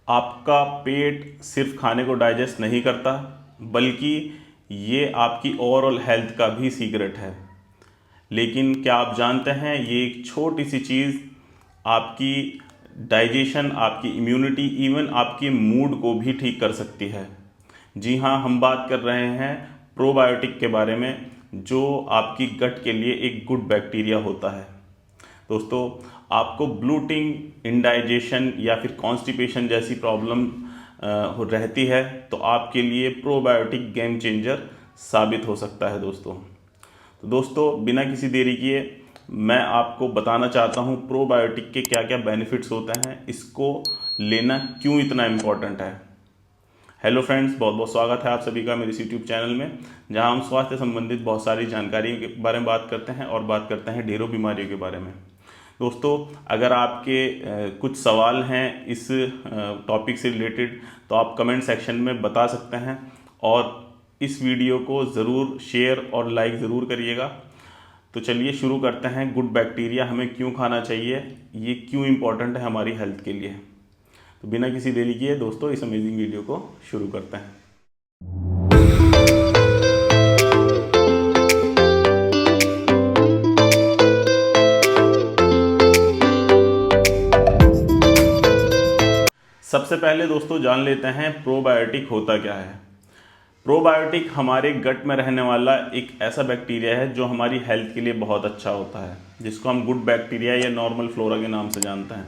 आपका पेट सिर्फ खाने को डाइजेस्ट नहीं करता, बल्कि ये आपकी ओवरऑल हेल्थ का भी सीक्रेट है। लेकिन क्या आप जानते हैं, ये एक छोटी सी चीज़ आपकी डाइजेशन, आपकी इम्यूनिटी, इवन आपके मूड को भी ठीक कर सकती है। जी हाँ, हम बात कर रहे हैं प्रोबायोटिक के बारे में, जो आपकी गट के लिए एक गुड बैक्टीरिया होता है। दोस्तों, आपको ब्लूटिंग, इंडाइजेशन या फिर कॉन्स्टिपेशन जैसी प्रॉब्लम रहती है तो आपके लिए प्रोबायोटिक गेम चेंजर साबित हो सकता है दोस्तों। तो दोस्तों, बिना किसी देरी किए मैं आपको बताना चाहता हूँ प्रोबायोटिक के क्या क्या बेनिफिट्स होते हैं, इसको लेना क्यों इतना इम्पोर्टेंट है। हेलो फ्रेंड्स, बहुत बहुत स्वागत है आप सभी का मेरे यूट्यूब चैनल में, जहां हम स्वास्थ्य संबंधित बहुत सारी जानकारी के बारे में बात करते हैं और बात करते हैं ढेरों बीमारियों के बारे में। दोस्तों, अगर आपके कुछ सवाल हैं इस टॉपिक से रिलेटेड तो आप कमेंट सेक्शन में बता सकते हैं, और इस वीडियो को ज़रूर शेयर और लाइक ज़रूर करिएगा। तो चलिए शुरू करते हैं। गुड बैक्टीरिया हमें क्यों खाना चाहिए, ये क्यों इम्पोर्टेंट है हमारी हेल्थ के लिए। तो बिना किसी देरी किए दोस्तों, इस अमेजिंग वीडियो को शुरू करते हैं। सबसे पहले दोस्तों जान लेते हैं प्रोबायोटिक होता क्या है। प्रोबायोटिक हमारे गट में रहने वाला एक ऐसा बैक्टीरिया है जो हमारी हेल्थ के लिए बहुत अच्छा होता है, जिसको हम गुड बैक्टीरिया या नॉर्मल फ्लोरा के नाम से जानते हैं।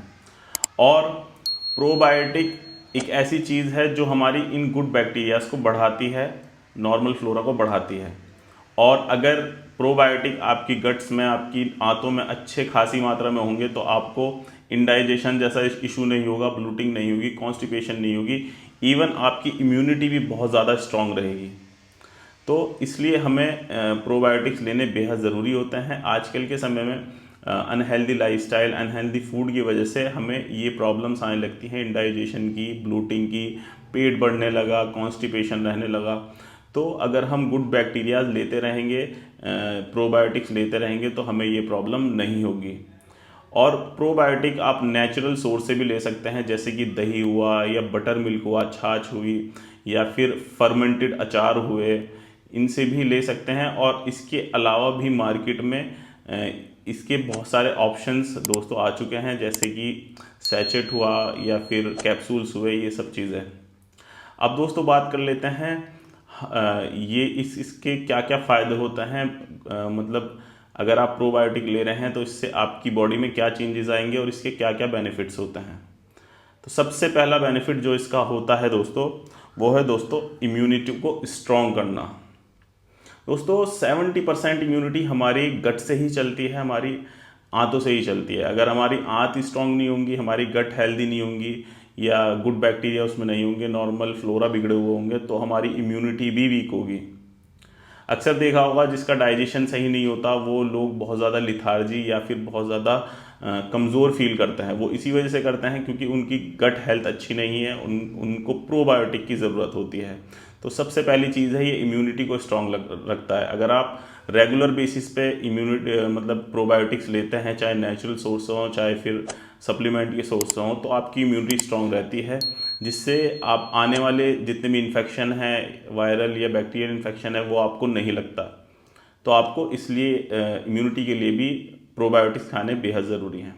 और प्रोबायोटिक एक ऐसी चीज़ है जो हमारी इन गुड बैक्टीरियाज को बढ़ाती है, नॉर्मल फ्लोरा को बढ़ाती है। और अगर प्रोबायोटिक आपकी गट्स में, आपकी आंतों में अच्छे खासी मात्रा में होंगे तो आपको इंडाइजेशन जैसा इशू नहीं होगा, ब्लूटिंग नहीं होगी, कॉन्स्टिपेशन नहीं होगी, इवन आपकी इम्यूनिटी भी बहुत ज़्यादा स्ट्रांग रहेगी। तो इसलिए हमें प्रोबायोटिक्स लेने बेहद ज़रूरी होते हैं। आजकल के समय में अनहेल्दी लाइफस्टाइल, अनहेल्दी फूड की वजह से हमें ये प्रॉब्लम्स आने लगती हैं, इंडाइजेशन की, ब्लूटिंग की, पेट बढ़ने लगा, कॉन्स्टिपेशन रहने लगा। तो अगर हम गुड बैक्टीरियाज लेते रहेंगे, प्रोबायोटिक्स लेते रहेंगे, तो हमें ये प्रॉब्लम नहीं होगी। और प्रोबायोटिक आप नेचुरल सोर्स से भी ले सकते हैं, जैसे कि दही हुआ या बटर मिल्क हुआ, छाछ हुई, या फिर फर्मेंटेड अचार हुए, इनसे भी ले सकते हैं। और इसके अलावा भी मार्केट में इसके बहुत सारे ऑप्शंस दोस्तों आ चुके हैं, जैसे कि सैचेट हुआ या फिर कैप्सूल्स हुए, ये सब चीज़ें। अब दोस्तों बात कर लेते हैं ये इसके क्या क्या फ़ायदे होते हैं। मतलब अगर आप प्रोबायोटिक ले रहे हैं तो इससे आपकी बॉडी में क्या चेंजेस आएंगे और इसके क्या क्या बेनिफिट्स होते हैं। तो सबसे पहला बेनिफिट जो इसका होता है दोस्तों, वो है दोस्तों इम्यूनिटी को स्ट्रॉन्ग करना। दोस्तों 70% इम्यूनिटी हमारी गट से ही चलती है, हमारी आंतों से ही चलती है। अगर हमारी आंत स्ट्रांग नहीं होंगी, हमारी गट हेल्दी नहीं होंगी, या गुड बैक्टीरिया उसमें नहीं होंगे, नॉर्मल फ्लोरा बिगड़े हुए होंगे, तो हमारी इम्यूनिटी भी वीक होगी। अक्सर देखा होगा जिसका डाइजेशन सही नहीं होता वो लोग बहुत ज़्यादा लिथार्जी या फिर बहुत ज़्यादा कमज़ोर फील करते हैं। वो इसी वजह से करते हैं क्योंकि उनकी गट हेल्थ अच्छी नहीं है, उनको प्रोबायोटिक की ज़रूरत होती है। तो सबसे पहली चीज़ है, ये इम्यूनिटी को स्ट्रांग रखता है। अगर आप रेगुलर बेसिस पे इम्यूनिटी मतलब प्रोबायोटिक्स लेते हैं, चाहे नेचुरल सोर्स हो चाहे फिर सप्लीमेंट के सोर्स हों, तो आपकी इम्यूनिटी स्ट्रांग रहती है, जिससे आप आने वाले जितने भी इन्फेक्शन हैं, वायरल या बैक्टीरियल इन्फेक्शन है, वो आपको नहीं लगता। तो आपको इसलिए इम्यूनिटी के लिए भी प्रोबायोटिक्स खाने बेहद ज़रूरी हैं।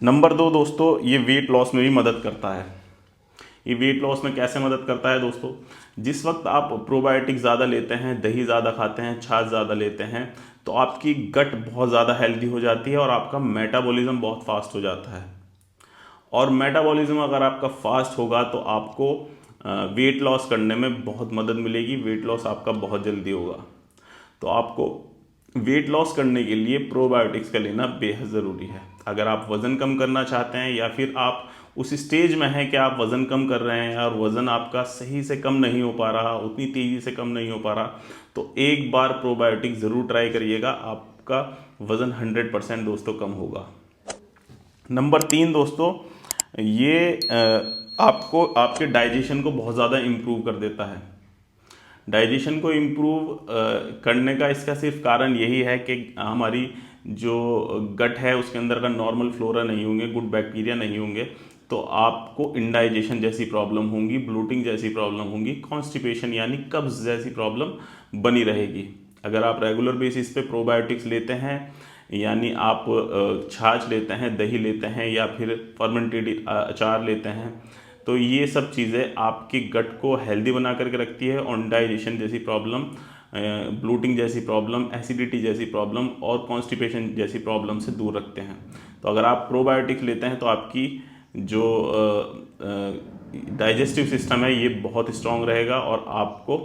नंबर 2 दोस्तों, ये वेट लॉस में भी मदद करता है। ये वेट लॉस में कैसे मदद करता है दोस्तों? जिस वक्त आप प्रोबायोटिक ज़्यादा लेते हैं, दही ज़्यादा खाते हैं, छाछ ज़्यादा लेते हैं, तो आपकी गट बहुत ज़्यादा हेल्दी हो जाती है और आपका मेटाबॉलिज्म बहुत फास्ट हो जाता है। और मेटाबॉलिज्म अगर आपका फास्ट होगा तो आपको वेट लॉस करने में बहुत मदद मिलेगी, वेट लॉस आपका बहुत जल्दी होगा। तो आपको वेट लॉस करने के लिए प्रोबायोटिक्स का लेना बेहद ज़रूरी है। अगर आप वज़न कम करना चाहते हैं या फिर आप उस स्टेज में हैं कि आप वज़न कम कर रहे हैं और वज़न आपका सही से कम नहीं हो पा रहा, उतनी तेज़ी से कम नहीं हो पा रहा, तो एक बार प्रोबायोटिक ज़रूर ट्राई करिएगा, आपका वज़न 100% दोस्तों कम होगा। नंबर 3 दोस्तों, ये आपको आपके डाइजेशन को बहुत ज़्यादा इम्प्रूव कर देता है। डाइजेशन को इम्प्रूव करने का इसका सिर्फ कारण यही है कि हमारी जो गट है उसके अंदर का नॉर्मल फ्लोरा नहीं होंगे, गुड बैक्टीरिया नहीं होंगे, तो आपको इंडाइजेशन जैसी प्रॉब्लम होंगी, ब्लोटिंग जैसी प्रॉब्लम होंगी, कॉन्स्टिपेशन यानी कब्ज जैसी प्रॉब्लम बनी रहेगी। अगर आप रेगुलर बेसिस पे प्रोबायोटिक्स लेते हैं, यानी आप छाछ लेते हैं, दही लेते हैं या फिर फर्मेंटेड अचार लेते हैं, तो ये सब चीज़ें आपके गट को हेल्दी बना करके रखती है और डाइजेशन जैसी प्रॉब्लम, ब्लोटिंग जैसी प्रॉब्लम, एसिडिटी जैसी प्रॉब्लम और कॉन्स्टिपेशन जैसी प्रॉब्लम से दूर रखते हैं। तो अगर आप प्रोबायोटिक्स लेते हैं तो आपकी जो डाइजेस्टिव सिस्टम है ये बहुत स्ट्रांग रहेगा और आपको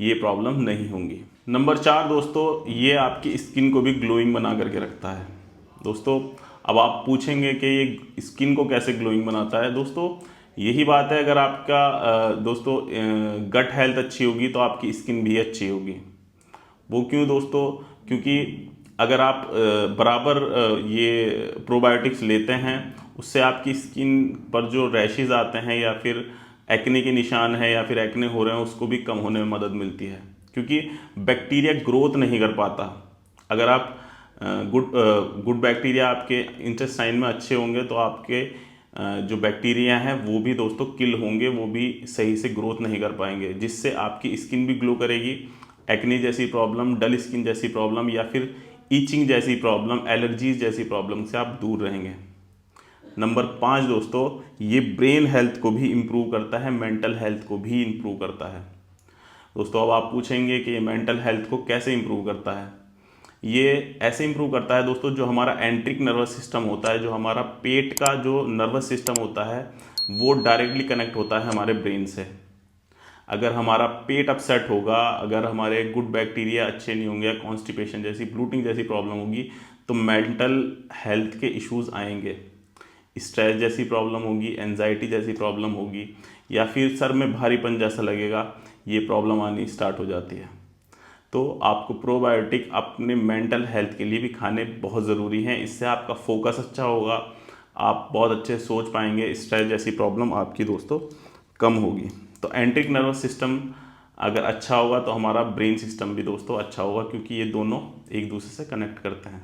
ये प्रॉब्लम नहीं होंगी। नंबर 4 दोस्तों, ये आपकी स्किन को भी ग्लोइंग बना करके रखता है। दोस्तों अब आप पूछेंगे कि ये स्किन को कैसे ग्लोइंग बनाता है। दोस्तों यही बात है, अगर आपका दोस्तों गट हेल्थ अच्छी होगी तो आपकी स्किन भी अच्छी होगी। वो क्यों दोस्तों? क्योंकि अगर आप बराबर ये प्रोबायोटिक्स लेते हैं, उससे आपकी स्किन पर जो रैशेज आते हैं या फिर एक्ने के निशान है या फिर एक्ने हो रहे हैं उसको भी कम होने में मदद मिलती है, क्योंकि बैक्टीरिया ग्रोथ नहीं कर पाता। अगर आप गुड बैक्टीरिया आपके इंटेस्टाइन में अच्छे होंगे तो आपके जो बैक्टीरिया हैं वो भी दोस्तों किल होंगे, वो भी सही से ग्रोथ नहीं कर पाएंगे, जिससे आपकी स्किन भी ग्लो करेगी। एक्ने जैसी प्रॉब्लम, डल स्किन जैसी प्रॉब्लम या फिर ईचिंग जैसी प्रॉब्लम, एलर्जीज जैसी प्रॉब्लम से आप दूर रहेंगे। नंबर 5 दोस्तों, ये ब्रेन हेल्थ को भी इम्प्रूव करता है, मेंटल हेल्थ को भी इम्प्रूव करता है। दोस्तों अब आप पूछेंगे कि ये मेंटल हेल्थ को कैसे इम्प्रूव करता है। ये ऐसे इम्प्रूव करता है दोस्तों, जो हमारा एंट्रिक नर्वस सिस्टम होता है, जो हमारा पेट का जो नर्वस सिस्टम होता है वो डायरेक्टली कनेक्ट होता है हमारे ब्रेन से। अगर हमारा पेट अपसेट होगा, अगर हमारे गुड बैक्टीरिया अच्छे नहीं होंगे, कॉन्स्टिपेशन जैसी, ब्लूटिंग जैसी प्रॉब्लम होगी, तो मेंटल हेल्थ के इश्यूज आएंगे। स्ट्रेस जैसी प्रॉब्लम होगी, एंजाइटी जैसी प्रॉब्लम होगी, या फिर सर में भारीपन जैसा लगेगा, ये प्रॉब्लम आनी स्टार्ट हो जाती है। तो आपको प्रोबायोटिक अपने मेंटल हेल्थ के लिए भी खाने बहुत ज़रूरी हैं। इससे आपका फोकस अच्छा होगा, आप बहुत अच्छे सोच पाएंगे, स्ट्रेस जैसी प्रॉब्लम आपकी दोस्तों कम होगी। तो एंट्रिक नर्वस सिस्टम अगर अच्छा होगा तो हमारा ब्रेन सिस्टम भी दोस्तों अच्छा होगा, क्योंकि ये दोनों एक दूसरे से कनेक्ट करते हैं।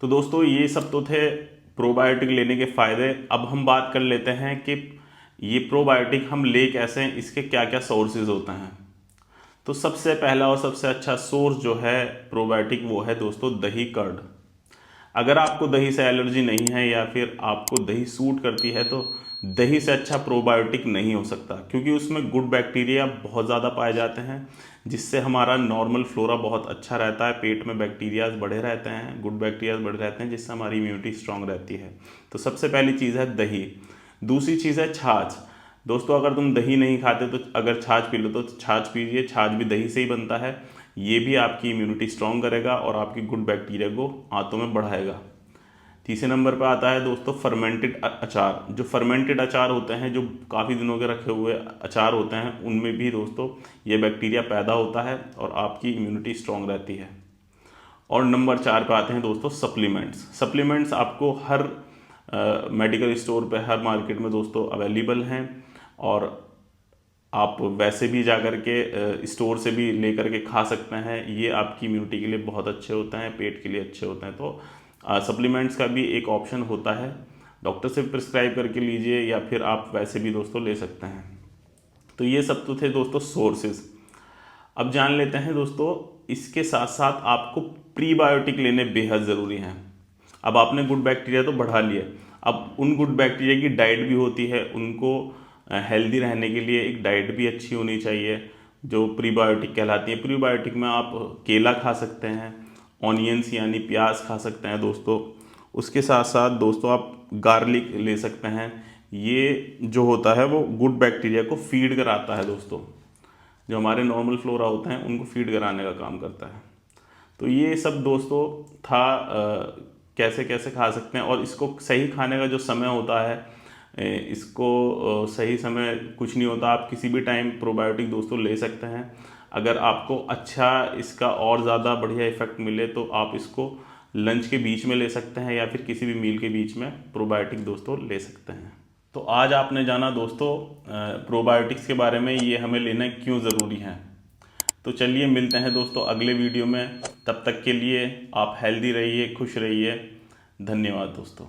तो दोस्तों ये सब तो थे प्रोबायोटिक लेने के फ़ायदे। अब हम बात कर लेते हैं कि ये प्रोबायोटिक हम ले कैसे हैं, इसके क्या क्या सोर्सेज होते हैं। तो सबसे पहला और सबसे अच्छा सोर्स जो है प्रोबायोटिक वो है दोस्तों दही, कर्ड। अगर आपको दही से एलर्जी नहीं है या फिर आपको दही सूट करती है तो दही से अच्छा प्रोबायोटिक नहीं हो सकता, क्योंकि उसमें गुड बैक्टीरिया बहुत ज़्यादा पाए जाते हैं, जिससे हमारा नॉर्मल फ्लोरा बहुत अच्छा रहता है, पेट में बैक्टीरियाज बढ़े रहते हैं, गुड बैक्टीरियाज बढ़े रहते हैं, जिससे हमारी इम्यूनिटी स्ट्रांग रहती है। तो सबसे पहली चीज़ है दही। दूसरी चीज़ है छाछ। दोस्तों अगर तुम दही नहीं खाते तो अगर छाछ पी लो तो छाछ पीजिए, छाछ भी दही से ही बनता है। ये भी आपकी इम्यूनिटी स्ट्रांग करेगा और आपकी गुड बैक्टीरिया को आंतों में बढ़ाएगा। तीसरे नंबर पर आता है दोस्तों फर्मेंटेड अचार। जो फर्मेंटेड अचार होते हैं, जो काफ़ी दिनों के रखे हुए अचार होते हैं, उनमें भी दोस्तों ये बैक्टीरिया पैदा होता है और आपकी इम्यूनिटी स्ट्रांग रहती है। और नंबर 4 पे आते हैं दोस्तों सप्लीमेंट्स। सप्लीमेंट्स आपको हर मेडिकल स्टोर पे, हर मार्केट में दोस्तों अवेलेबल हैं, और आप वैसे भी जा कर के स्टोर से भी ले कर के खा सकते हैं। ये आपकी इम्यूनिटी के लिए बहुत अच्छे होते हैं, पेट के लिए अच्छे होते हैं। तो सप्लीमेंट्स का भी एक ऑप्शन होता है, डॉक्टर से प्रिस्क्राइब करके लीजिए या फिर आप वैसे भी दोस्तों ले सकते हैं। तो ये सब तो थे दोस्तों सोर्सेज। अब जान लेते हैं दोस्तों, इसके साथ साथ आपको प्रीबायोटिक लेने बेहद ज़रूरी हैं। अब आपने गुड बैक्टीरिया तो बढ़ा लिया, अब उन गुड बैक्टीरिया की डाइट भी होती है, उनको हेल्दी रहने के लिए एक डाइट भी अच्छी होनी चाहिए जो प्रीबायोटिक कहलाती है। प्रीबायोटिक में आप केला खा सकते हैं, ऑनियंस यानी प्याज खा सकते हैं दोस्तों। उसके साथ साथ दोस्तों आप गार्लिक ले सकते हैं। ये जो होता है वो गुड बैक्टीरिया को फीड कराता है दोस्तों, जो हमारे नॉर्मल फ्लोरा होते हैं उनको फीड कराने का काम करता है। तो ये सब दोस्तों था कैसे कैसे खा सकते हैं, और इसको सही खाने का जो समय होता है, इसको सही समय कुछ नहीं होता, आप किसी भी टाइम प्रोबायोटिक दोस्तों ले सकते हैं। अगर आपको अच्छा इसका और ज़्यादा बढ़िया इफेक्ट मिले तो आप इसको लंच के बीच में ले सकते हैं या फिर किसी भी मील के बीच में प्रोबायोटिक दोस्तों ले सकते हैं। तो आज आपने जाना दोस्तों प्रोबायोटिक्स के बारे में, ये हमें लेना क्यों ज़रूरी है। तो चलिए मिलते हैं दोस्तों अगले वीडियो में, तब तक के लिए आप हेल्दी रहिए, खुश रहिए। धन्यवाद दोस्तों।